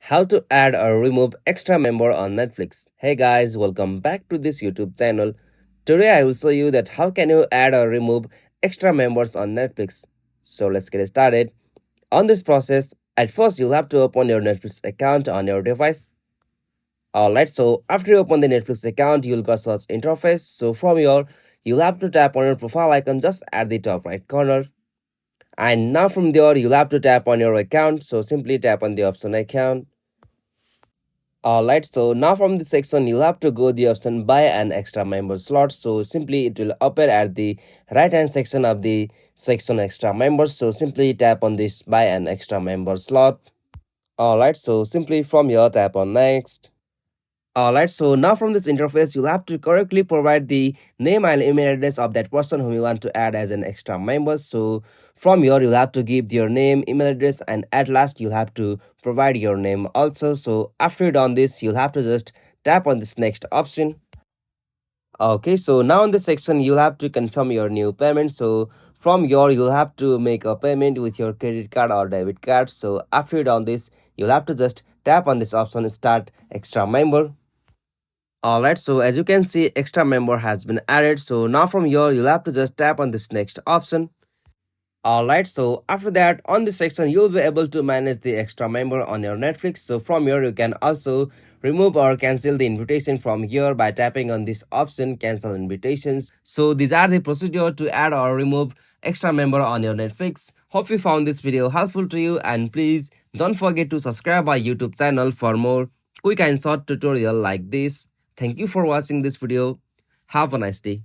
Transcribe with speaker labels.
Speaker 1: How to add or remove extra member on Netflix. Hey guys, welcome back to this YouTube channel. Today I will show you that how can you add or remove extra members on Netflix. So let's get started. On this process, at first you'll have to open your Netflix account on your device. Alright, so after you open the Netflix account, you'll go search interface. So from here, you'll have to tap on your profile icon just at the top right corner. And now from there, you'll have to tap on your account. So simply tap on the option account. Alright, so now from this section, you'll have to go the option buy an extra member slot. So simply it will appear at the right hand section of the section extra members. So simply tap on this buy an extra member slot. Alright, so simply from here tap on next. Alright, so now from this interface, you'll have to correctly provide the name and email address of that person whom you want to add as an extra member. So from here, you'll have to give your name, email address, and at last, you'll have to provide your name also. So after you done this, you'll have to just tap on this next option. Okay, so now in this section, you'll have to confirm your new payment. So from here, you'll have to make a payment with your credit card or debit card. So after you done this, you'll have to just tap on this option, start extra member. Alright, so as you can see, extra member has been added. So now from here, you'll have to just tap on this next option. Alright, so after that, on this section, you'll be able to manage the extra member on your Netflix. So from here, you can also remove or cancel the invitation from here by tapping on this option, cancel invitations. So these are the procedure to add or remove extra member on your Netflix. Hope you found this video helpful to you, and please don't forget to subscribe our YouTube channel for more quick and short tutorial like this. Thank you for watching this video. Have a nice day.